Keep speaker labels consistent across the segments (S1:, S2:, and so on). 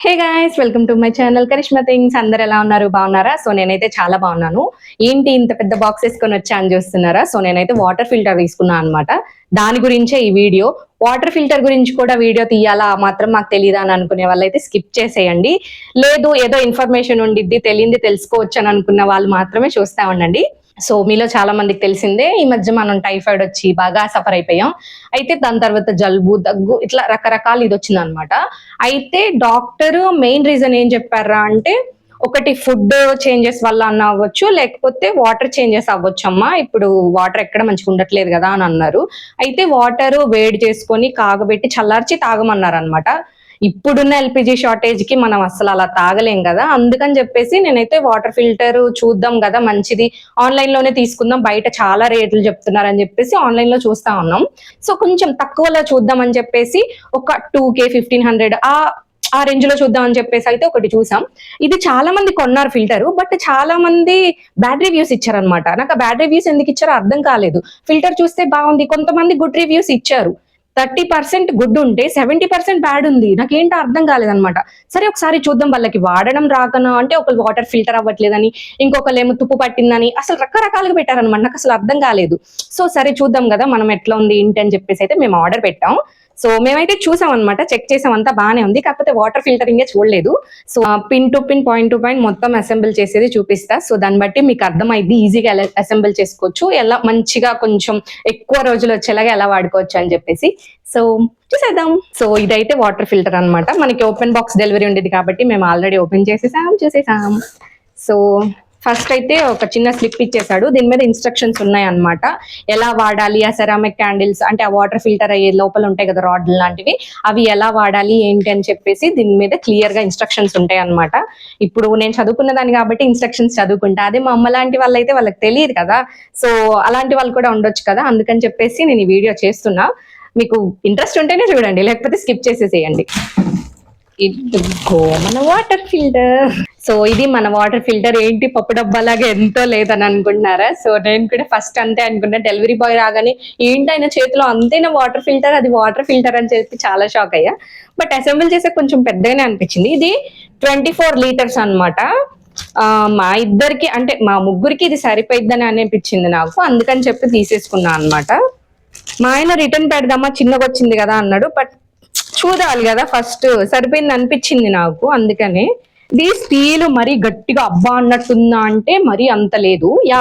S1: Hey guys, welcome to my channel Karishma things. అందరు ఎలా ఉన్నారు? బాగున్నారా? సో నేనైతే చాలా బాగున్నాను. ఏంటి ఇంత పెద్ద బాక్స్ వేసుకొని వచ్చా అని చూస్తున్నారా? సో నేనైతే వాటర్ ఫిల్టర్ తీసుకున్నాను అనమాట. దాని గురించే ఈ వీడియో. వాటర్ ఫిల్టర్ గురించి కూడా వీడియో తీయాలా మాత్రం మాకు తెలియదా అని అనుకునే వాళ్ళైతే స్కిప్ చేసేయండి. లేదు ఏదో ఇన్ఫర్మేషన్ ఉండిద్ది, తెలియంది తెలుసుకోవచ్చు అని అనుకున్న వాళ్ళు మాత్రమే చూస్తా ఉండండి. సో మీలో చాలా మందికి తెలిసిందే, ఈ మధ్య మనం టైఫాయిడ్ వచ్చి బాగా సఫర్ అయిపోయాం. అయితే దాని తర్వాత జలుబు, దగ్గు ఇట్లా రకరకాలు ఇది వచ్చింది అనమాట. అయితే డాక్టర్ మెయిన్ రీజన్ ఏం చెప్పారా అంటే, ఒకటి ఫుడ్ చేంజెస్ వల్ల అన్న అవ్వచ్చు, లేకపోతే వాటర్ చేంజెస్ అవ్వచ్చు అమ్మా, ఇప్పుడు వాటర్ ఎక్కడ మంచిగా ఉండట్లేదు కదా అని అన్నారు. అయితే వాటర్ వేడి చేసుకొని కాగబెట్టి చల్లార్చి తాగమన్నారు అనమాట. ఇప్పుడున్న ఎల్పిజి షార్టేజ్ కి మనం అసలు అలా తాగలేం కదా, అందుకని చెప్పేసి నేనైతే వాటర్ ఫిల్టర్ చూద్దాం కదా మంచిది, ఆన్లైన్ లోనే తీసుకుందాం, బయట చాలా రేట్లు చెప్తున్నారని చెప్పేసి ఆన్లైన్ లో చూస్తా ఉన్నాం. సో కొంచెం తక్కువలో చూద్దాం అని చెప్పేసి ఒక 2K 1500 ఆ రేంజ్ లో చూద్దాం అని చెప్పేసి అయితే ఒకటి చూసాం. ఇది చాలా మంది కొన్నారు ఫిల్టర్, బట్ చాలా మంది బ్యాడ్ రివ్యూస్ ఇచ్చారనమాట. నాకు ఆ బ్యాడ్ రివ్యూస్ ఎందుకు ఇచ్చారో అర్థం కాలేదు. ఫిల్టర్ చూస్తే బాగుంది, కొంతమంది గుడ్ రివ్యూస్ ఇచ్చారు. 30% గుడ్ ఉంటే 70% బ్యాడ్ ఉంది. నాకేంటో అర్థం కాలేదనమాట. సరే ఒకసారి చూద్దాం, వాళ్ళకి వాడడం రాకనా అంటే ఒకళ్ళు వాటర్ ఫిల్టర్ అవ్వట్లేదని, ఇంకొకళ్ళు ఏమో తుప్పు పట్టిందని, అసలు రకరకాలుగా పెట్టారనమాట. నాకు అసలు అర్థం కాలేదు. సో సరే చూద్దాం కదా మనం ఎట్లా ఉంది ఏంటి అని చెప్పేసి అయితే మేము ఆర్డర్ పెట్టాం. సో మేమైతే చూసాం అనమాట, చెక్ చేసాం, అంతా బాగానే ఉంది. కాకపోతే వాటర్ ఫిల్టరింగే చూడలేదు. So pin to pin, point to point మొత్తం అసెంబుల్ చేసేది చూపిస్తా. సో దాన్ని బట్టి మీకు అర్థమైంది, ఈజీగా ఎలా అసెంబుల్ చేసుకోవచ్చు, ఎలా మంచిగా కొంచెం ఎక్కువ రోజులు వచ్చేలాగా ఎలా వాడుకోవచ్చు అని చెప్పేసి. సో చూసేద్దాం. సో ఇదైతే వాటర్ ఫిల్టర్ అనమాట. మనకి ఓపెన్ బాక్స్ డెలివరీ ఉండేది కాబట్టి మేము ఆల్రెడీ ఓపెన్ చూసేసాం. సో ఫస్ట్ అయితే ఒక చిన్న స్లిప్ ఇచ్చేసాడు, దీని మీద ఇన్స్ట్రక్షన్స్ ఉన్నాయి అనమాట. ఎలా వాడాలి ఆ సెరామిక్ క్యాండిల్స్, అంటే ఆ వాటర్ ఫిల్టర్ అయ్యే లోపల ఉంటాయి కదా రాడ్లు లాంటివి, అవి ఎలా వాడాలి ఏంటి అని చెప్పేసి దీని మీద క్లియర్ గా ఇన్స్ట్రక్షన్స్ ఉంటాయి అనమాట. ఇప్పుడు నేను చదువుకున్న దాన్ని కాబట్టి ఇన్స్ట్రక్షన్స్ చదువుకుంటా, అదే మా అమ్మ లాంటి వాళ్ళైతే వాళ్ళకి తెలియదు కదా. సో అలాంటి వాళ్ళు కూడా ఉండొచ్చు కదా, అందుకని చెప్పేసి నేను ఈ వీడియో చేస్తున్నా. మీకు ఇంట్రెస్ట్ ఉంటేనే చూడండి, లేకపోతే స్కిప్ చేసేసేయండి. ఇదిగో మన వాటర్ ఫిల్టర్. సో ఇది మన వాటర్ ఫిల్టర్. ఏంటి పప్పు డబ్బాలాగా ఎంతో లేదని అనుకుంటున్నారా? సో నేను కూడా ఫస్ట్ అంతే అనుకున్నా. డెలివరీ బాయ్ రాగానే ఏంటి ఆయన చేతిలో అంతేనా వాటర్ ఫిల్టర్, అది వాటర్ ఫిల్టర్ అని చెప్పి చాలా షాక్ అయ్యా. బట్ అసెంబుల్ చేసే కొంచెం పెద్దగానే అనిపించింది. ఇది 24 లీటర్స్ అనమాట. మా ఇద్దరికి అంటే మా ముగ్గురికి ఇది సరిపోయిద్దని అనిపించింది నాకు, అందుకని చెప్పి తీసేసుకున్నా అనమాట. మా ఆయన రిటర్న్ పెడదామా చిన్నగా వచ్చింది కదా అన్నాడు, బట్ చూడాలి కదా ఫస్ట్, సరిపోయింది అనిపించింది నాకు, అందుకనే. ఇది స్టీల్ మరీ గట్టిగా అబ్బా అన్నట్టుందా అంటే మరి అంత లేదు, యా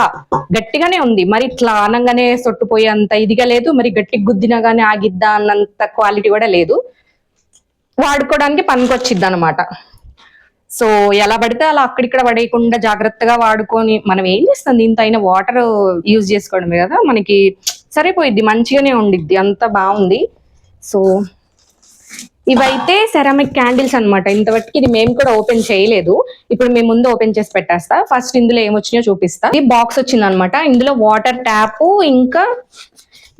S1: గట్టిగానే ఉంది. మరి ఇట్లా అనగానే సొట్టుపోయే అంత ఇదిగా లేదు, మరి గట్టి గుద్దినగానే ఆగిద్దా అన్నంత క్వాలిటీ కూడా లేదు. వాడుకోవడానికి పనికొచ్చిద్ది అనమాట. సో ఎలా పడితే అలా అక్కడిక్కడ పడేయకుండా జాగ్రత్తగా వాడుకొని, మనం ఏం చేస్తాం దీంతో అయినా, వాటర్ యూజ్ చేసుకోవడమే కదా, మనకి సరిపోయిద్ది, మంచిగానే ఉండిద్ది, అంత బాగుంది. సో ఇవైతే సెరామిక్ క్యాండిల్స్ అనమాట. ఇంతవరకు ఇది మేము కూడా ఓపెన్ చేయలేదు, ఇప్పుడు మేము ముందు ఓపెన్ చేసి పెట్టేస్తా. ఫస్ట్ ఇందులో ఏమొచ్చినాయో చూపిస్తా. ఈ బాక్స్ వచ్చింది అనమాట, ఇందులో వాటర్ ట్యాప్, ఇంకా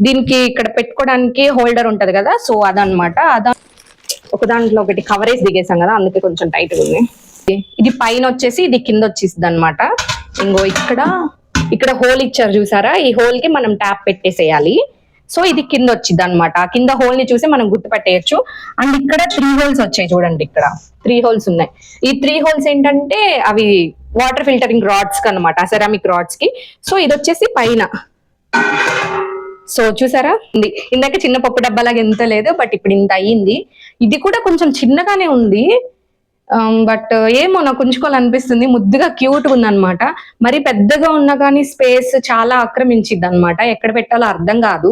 S1: దీనికి ఇక్కడ పెట్టుకోవడానికి హోల్డర్ ఉంటది కదా, సో అదనమాట. ఒక దాంట్లో ఒకటి కవరేజ్ దిగేసాం కదా, అందుకే కొంచెం టైట్ ఉంది. ఇది పైన వచ్చేసి ఇది కింద వచ్చేసింది అనమాట. ఇంకో ఇక్కడ హోల్ ఇచ్చారు చూసారా, ఈ హోల్ కి మనం ట్యాప్ పెట్టేసేయాలి. సో ఇది కింద వచ్చింది అనమాట. కింద హోల్ ని చూసి మనం గుర్తుపట్టేయచ్చు. అండ్ ఇక్కడ 3 హోల్స్ వచ్చాయి చూడండి, ఇక్కడ 3 హోల్స్ ఉన్నాయి. ఈ 3 హోల్స్ ఏంటంటే అవి వాటర్ ఫిల్టరింగ్ రాడ్స్ కి అనమాట, సెరామిక్ రాడ్స్ కి. సో ఇది వచ్చేసి పైన. సో చూసారా, ఇందాక చిన్న పప్పు డబ్బాలాగా ఎంత లేదు, బట్ ఇప్పుడు ఇంత అయ్యింది. ఇది కూడా కొంచెం చిన్నగానే ఉంది, బట్ ఏమో నాకు ఉంచుకోవాలనిపిస్తుంది. ముద్దుగా క్యూట్ ఉంది అనమాట. మరి పెద్దగా ఉన్నా కానీ స్పేస్ చాలా ఆక్రమించిద్ది అనమాట, ఎక్కడ పెట్టాలో అర్థం కాదు.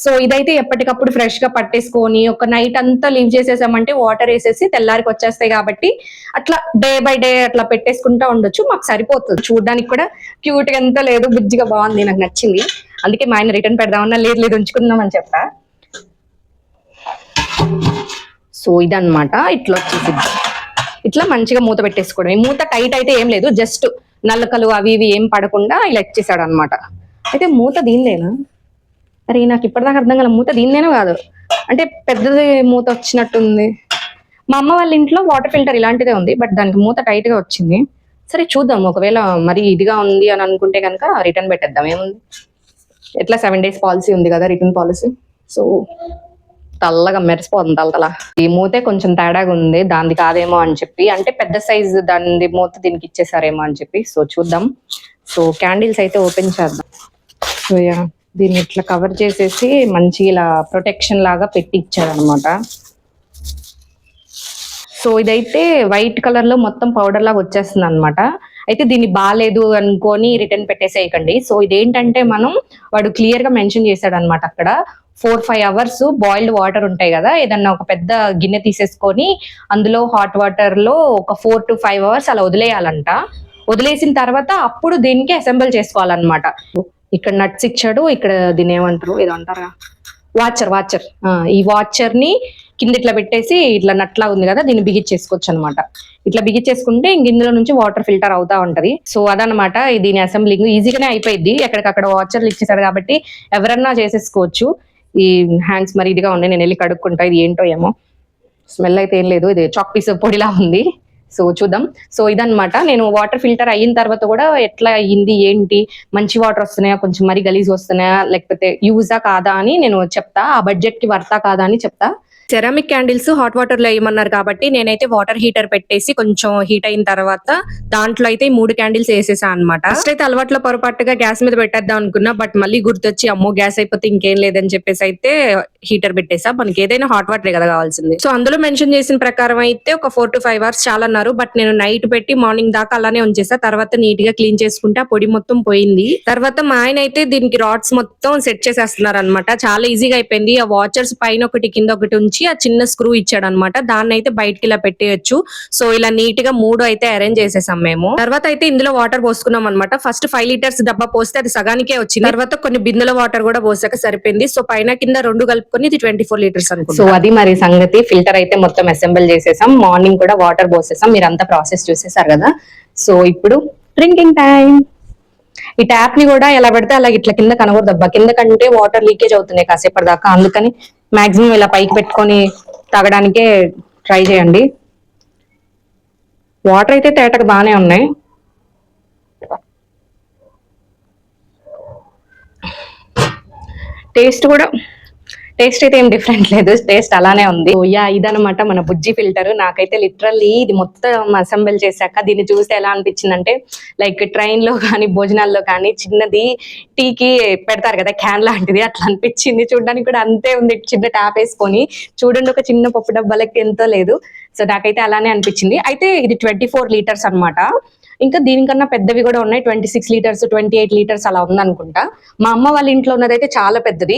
S1: సో ఇదైతే ఎప్పటికప్పుడు ఫ్రెష్ గా పట్టేసుకొని ఒక నైట్ అంతా లీవ్ చేసేసామంటే వాటర్ వేసేసి తెల్లారికి వచ్చేస్తాయి కాబట్టి అట్లా డే బై డే అట్లా పెట్టేసుకుంటా ఉండొచ్చు, మాకు సరిపోతుంది. చూడడానికి కూడా క్యూట్ గా ఎంత లేదు, బుజ్జిగా బాగుంది, నాకు నచ్చింది. అందుకే మా ఆయన రిటర్న్ పెడదామన్నా, లేదు ఉంచుకుందామని చెప్పా. సో ఇదన్నమాట, ఇట్లా వచ్చేసి ఇట్లా మంచిగా మూత పెట్టేసుకోవడం. ఈ మూత టైట్ అయితే ఏం లేదు, జస్ట్ నల్లకలు అవి ఇవి ఏం పడకుండా ఇలా ఇచ్చేసాడు అనమాట. అయితే మూత దీనిదేనా? అరే నాకు ఇప్పటిదాకా అర్థం కాల, మూత దీనిదేనా కాదు, అంటే పెద్దది మూత వచ్చినట్టుంది. మా అమ్మ వాళ్ళ ఇంట్లో వాటర్ ఫిల్టర్ ఇలాంటిదే ఉంది, బట్ దానికి మూత టైట్ గా వచ్చింది. సరే చూద్దాం, ఒకవేళ మరి ఇదిగా ఉంది అని అనుకుంటే కనుక రిటర్న్ పెట్టేద్దాం, ఏముంది. ఎట్లా 7 days పాలసీ ఉంది కదా, రిటర్న్ పాలసీ. సో తెల్లగా మెరిసిపోతుంది తలతల. ఈ మూతే కొంచెం తేడాగా ఉంది, దానిది కాదేమో అని చెప్పి, అంటే పెద్ద సైజు దాని మూత దీనికి ఇచ్చేసారేమో అని చెప్పి. సో చూద్దాం. సో క్యాండిల్స్ అయితే ఓపెన్ చేద్దాం. సో దీన్ని ఇట్లా కవర్ చేసేసి మంచి ఇలా ప్రొటెక్షన్ లాగా పెట్టి ఇచ్చారు అనమాట. సో ఇదైతే వైట్ కలర్ లో మొత్తం పౌడర్ లాగా వచ్చేస్తుంది అనమాట. అయితే దీన్ని బాగాలేదు అనుకొని రిటర్న్ పెట్టేసేయకండి. సో ఇదేంటంటే వాడు క్లియర్ గా మెన్షన్ చేశాడు అనమాట అక్కడ 4-5 అవర్స్ బాయిల్డ్ వాటర్ ఉంటాయి కదా, ఏదన్నా ఒక పెద్ద గిన్నె తీసేసుకొని అందులో హాట్ వాటర్ లో ఒక 4 to 5 అవర్స్ అలా వదిలేయాలంట. వదిలేసిన తర్వాత అప్పుడు దీనికి అసెంబుల్ చేసుకోవాలన్నమాట. ఇక్కడ నట్స్ ఇచ్చాడు, ఇక్కడ దీని ఏమంటారు, ఏదో అంటారా, వాచర్. ఈ వాచర్ ని కింద ఇట్లా పెట్టేసి ఇట్లా నట్లా ఉంది కదా, దీన్ని బిగిచ్చేసుకోవచ్చు అనమాట. ఇట్లా బిగిచ్చేసుకుంటే ఇంక ఇందులో నుంచి వాటర్ ఫిల్టర్ అవుతా ఉంటది. సో అదనమాట దీని అసెంబ్లింగ్. ఈజీగానే అయిపోయింది, ఎక్కడికక్కడ వాచర్లు ఇచ్చేసారు కాబట్టి ఎవరన్నా చేసేసుకోవచ్చు. ఈ హ్యాండ్స్ మరి ఇదిగా ఉన్నాయి, నేను వెళ్ళి కడుక్కుంటా. ఇది ఏంటో ఏమో, స్మెల్ అయితే ఏం లేదు, ఇది చాక్ పీస్ పొడిలా ఉంది. సో చూద్దాం. సో ఇదనమాట, నేను వాటర్ ఫిల్టర్ అయిన తర్వాత కూడా ఎట్లా అయ్యింది ఏంటి, మంచి వాటర్ వస్తున్నాయా, కొంచెం మరి గలీజ్ వస్తున్నాయా, లేకపోతే యూజా కాదా అని నేను చెప్తా. ఆ బడ్జెట్ కి వర్తా కాదా అని చెప్తా. సెరామిక్ క్యాండిల్స్ హాట్ వాటర్ లో వేయమన్నారు కాబట్టి నేనైతే వాటర్ హీటర్ పెట్టేసి కొంచెం హీట్ అయిన తర్వాత దాంట్లో అయితే 3 క్యాండిల్స్ వేసేసా అనమాట. ఫస్ట్ అయితే అలవాట్లో పొరపాటుగా గ్యాస్ మీద పెట్టేద్దాం అనుకున్నా, బట్ మళ్ళీ గుర్తొచ్చి అమ్మో గ్యాస్ అయిపోతే ఇంకేం లేదని చెప్పేసి అయితే హీటర్ పెట్టేసా. మనకి ఏదైనా హాట్ వాటర్ కదా కావాల్సింది. సో అందులో మెన్షన్ చేసిన ప్రకారం అయితే ఒక 4 to 5 అవర్స్ చాలా అన్నారు, బట్ నేను నైట్ పెట్టి మార్నింగ్ దాకా అలానే ఉంచేసా. తర్వాత నీట్ గా క్లీన్ చేసుకుంటే ఆ పొడి మొత్తం పోయింది. తర్వాత మా ఆయన అయితే దీనికి రాడ్స్ మొత్తం సెట్ చేసేస్తున్నారు అనమాట. చాలా ఈజీగా అయిపోయింది. ఆ వాచర్స్ పైన ఒకటి కింద ఒకటి ఉంచి ఆ చిన్న స్క్రూ ఇచ్చాడు అనమాట, దాన్ని అయితే బయటకి ఇలా పెట్టేయచ్చు. సో ఇలా నీట్ గా 3 అయితే అరేంజ్ చేసేసాం మేము. తర్వాత అయితే ఇందులో వాటర్ పోసుకున్నాం అనమాట. ఫస్ట్ 5 లీటర్స్ డబ్బా పోస్తే అది సగానికే వచ్చింది. తర్వాత కొన్ని బిందెల వాటర్ కూడా పోసాక సరిపోయింది. సో పైన కింద 2 కలుపుకొని ఇది 24 లీటర్స్ అనుకుంటా. సో అది మరి సంగతి. ఫిల్టర్ అయితే మొత్తం అసెంబుల్ చేసేసాం, మార్నింగ్ కూడా వాటర్ పోసేసాం. మీరు అంతా ప్రాసెస్ చూసేసారు కదా. సో ఇప్పుడు డ్రింకింగ్ టైం. ఈ ట్యాప్ ని కూడా ఎలా పడితే అలా ఇట్లా కింద కనకూడదు అబ్బా, కింద కంటే వాటర్ లీకేజ్ అవుతున్నాయి కాసేపటి దాకా. అందుకని మాక్సిమం ఇలా పైకి పెట్టుకొని తాగడానికే ట్రై చేయండి. వాటర్ అయితే తేటకు బాగానే ఉన్నాయి. టేస్ట్ అయితే ఏం డిఫరెంట్ లేదు, టేస్ట్ అలానే ఉంది. ఇదనమాట మన బుజ్జి ఫిల్టర్. నాకైతే లిటరల్లీ ఇది మొత్తం అసెంబుల్ చేశాక దీన్ని చూస్తే ఎలా అనిపించింది అంటే, లైక్ ట్రైన్ లో కానీ భోజనాల్లో కానీ చిన్నది టీకి పెడతారు కదా క్యాన్ లాంటిది, అట్లా అనిపించింది. చూడడానికి కూడా అంతే ఉంది, చిన్న ట్యాప్ వేసుకొని చూడండి, ఒక చిన్న పప్పు డబ్బాలకి ఎంతో లేదు. సో నాకైతే అలానే అనిపించింది. అయితే ఇది 24 లీటర్స్ అనమాట. ఇంకా దీనికన్నా పెద్దవి కూడా ఉన్నాయి, 26 లీటర్స్ 28 లీటర్స్ అలా ఉందనుకుంటా. మా అమ్మ వాళ్ళ ఇంట్లో ఉన్నదైతే చాలా పెద్దది.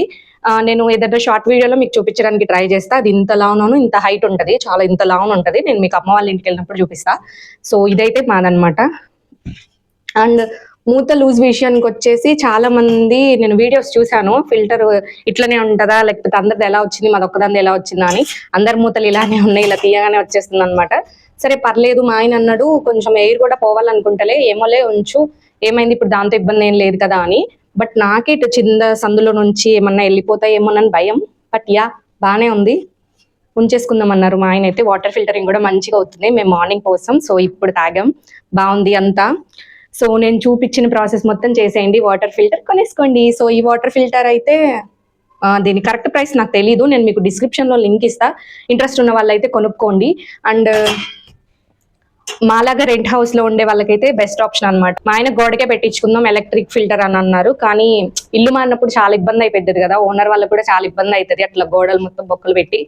S1: నేను ఏదైనా షార్ట్ వీడియోలో మీకు చూపించడానికి ట్రై చేస్తా. అది ఇంత లావును ఇంత హైట్ ఉంటది, చాలా ఇంత లావును ఉంటది. నేను మీకు అమ్మ వాళ్ళ ఇంటికి వెళ్ళినప్పుడు చూపిస్తా. సో ఇదైతే మాదనమాట. అండ్ మూత లూజ్ విషయానికి వచ్చేసి చాలా మంది నేను వీడియోస్ చూసాను, ఫిల్టర్ ఇట్లనే ఉంటుందా లేకపోతే అందరిది ఎలా వచ్చింది మాది ఒక్కదాన్ని ఎలా వచ్చిందా అని. అందరి మూతలు ఇలానే ఉన్నాయి, ఇలా తీయగానే వచ్చేస్తుంది అనమాట. సరే పర్లేదు, మా ఆయన అన్నాడు కొంచెం ఎయిర్ కూడా పోవాలనుకుంటలే, ఏమోలే ఉంచు, ఏమైంది ఇప్పుడు దాంతో ఇబ్బంది ఏం లేదు కదా అని. బట్ నాకే ఇటు చిన్న సందులో నుంచి ఏమన్నా వెళ్ళిపోతాయేమోనని భయం. బట్ బాగానే ఉంది, ఉంచేసుకుందాం అన్నారు మా ఆయన అయితే. వాటర్ ఫిల్టరింగ్ కూడా మంచిగా అవుతుంది, మేము మార్నింగ్ కోసం. సో ఇప్పుడు తాగాం, బాగుంది అంతా. సో నేను చూపించిన ప్రాసెస్ మొత్తం చేసేయండి, వాటర్ ఫిల్టర్ కొనేసుకోండి. సో ఈ వాటర్ ఫిల్టర్ అయితే దీని కరెక్ట్ ప్రైస్ నాకు తెలీదు, నేను మీకు డిస్క్రిప్షన్ లో లింక్ ఇస్తా, ఇంట్రెస్ట్ ఉన్న వాళ్ళైతే కొనుక్కోండి. అండ్ మాలాగా రెంట్ హౌస్ లో ఉండే వాళ్ళకైతే బెస్ట్ ఆప్షన్ అనమాట. మా ఆయన గోడకే పెట్టించుకుందాం ఎలక్ట్రిక్ ఫిల్టర్ అని అన్నారు, కానీ ఇల్లు మారినప్పుడు చాలా ఇబ్బంది అయిపోతుంది కదా, ఓనర్ వాళ్ళకి కూడా చాలా ఇబ్బంది అవుతుంది అట్లా గోడలు మొత్తం బొక్కలు పెట్టి.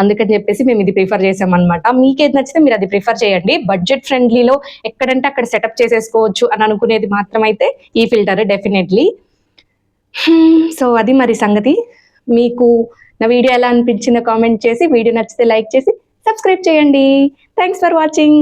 S1: అందుకని చెప్పేసి మేము ఇది ప్రిఫర్ చేసామన్నమాట. మీకేది నచ్చితే మీరు అది ప్రిఫర్ చేయండి. బడ్జెట్ ఫ్రెండ్లీలో ఎక్కడంటే అక్కడ సెటప్ చేసేసుకోవచ్చు అని అనుకునేది మాత్రం అయితే ఈ ఫిల్టర్ డెఫినెట్లీ. సో అది మరి సంగతి. మీకు నా వీడియో ఎలా అనిపించిందో కామెంట్ చేసి, వీడియో నచ్చితే లైక్ చేసి సబ్స్క్రైబ్ చేయండి. Thanks for watching.